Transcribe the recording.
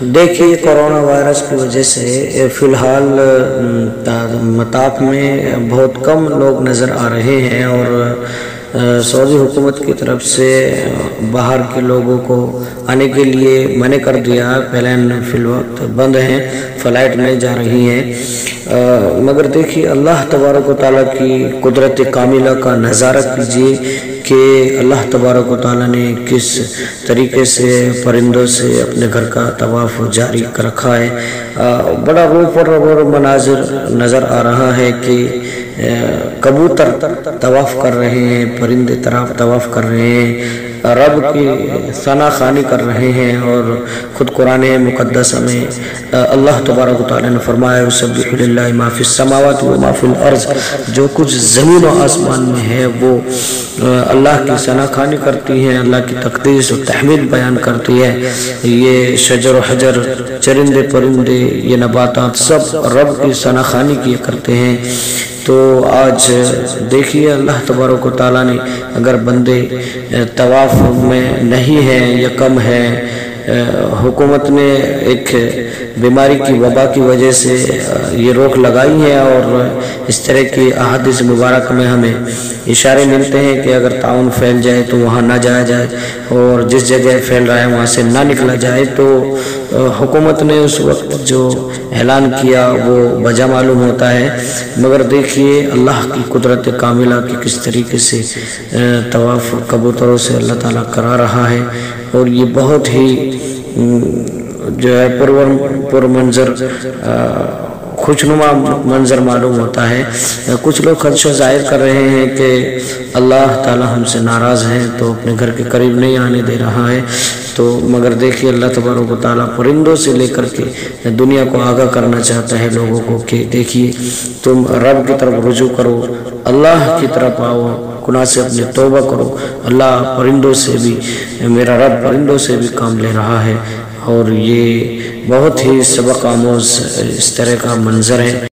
دیکھیے corona virus کی وجہ سے فی الحال مطاف میں بہت کم لوگ نظر آ رہے ہیں، اور سعودی حکومت کی طرف سے باہر کے لوگوں کو آنے کے لیے منع کر دیا۔ پلین فی الوقت بند ہیں، فلائٹ نہیں جا رہی ہیں، مگر دیکھیے اللہ تبارک و تعالیٰ کی قدرت کاملہ کا نظارہ کیجیے کہ اللہ تبارک و تعالیٰ نے کس طریقے سے پرندوں سے اپنے گھر کا طواف جاری رکھا ہے۔ بڑا روح پرور مناظر نظر آ رہا ہے کہ کبوتر طواف کر رہے ہیں، پرندے طواف کر رہے ہیں، رب کی ثنا خوانی کر رہے ہیں، اور خود قرآن مقدس میں اللہ تبارک و تعالیٰ نے فرمایا یسبح للہ ما فی السماوات و ما فی الارض، جو کچھ زمین و آسمان میں ہے وہ اللہ کی ثنا خوانی کرتی ہیں، اللہ کی تقدیس و تحمید بیان کرتی ہے۔ یہ شجر و حجر، چرندے پرندے، یہ نباتات سب رب کی ثنا خوانی کیا کرتے ہیں۔ تو آج دیکھیے اللہ تبارک و تعالیٰ نے اگر بندے طواف میں نہیں ہیں یا کم ہیں، حکومت نے ایک بیماری کی وبا کی وجہ سے یہ روک لگائی ہے، اور اس طرح کی احادیث مبارک میں ہمیں اشارے ملتے ہیں کہ اگر طاعون پھیل جائے تو وہاں نہ جایا جائے، اور جس جگہ پھیل رہا ہے وہاں سے نہ نکلا جائے۔ تو حکومت نے اس وقت جو اعلان کیا وہ بجا معلوم ہوتا ہے، مگر دیکھیے اللہ کی قدرت کاملہ کی کس طریقے سے طواف کبوتروں سے اللہ تعالیٰ کرا رہا ہے، اور یہ بہت ہی جو ہے پر منظر خوشنما منظر معلوم ہوتا ہے۔ کچھ لوگ خدشہ ظاہر کر رہے ہیں کہ اللہ تعالیٰ ہم سے ناراض ہیں تو اپنے گھر کے قریب نہیں آنے دے رہا ہے، تو مگر دیکھیے اللہ تبارک و تعالیٰ پرندوں سے لے کر کے دنیا کو آگاہ کرنا چاہتا ہے لوگوں کو کہ دیکھیے تم رب کی طرف رجوع کرو، اللہ کی طرف آؤ، گناہ سے اپنے توبہ کرو۔ اللہ پرندوں سے بھی، میرا رب پرندوں سے بھی کام لے رہا ہے، اور یہ بہت ہی سبق آموز اس طرح کا منظر ہے۔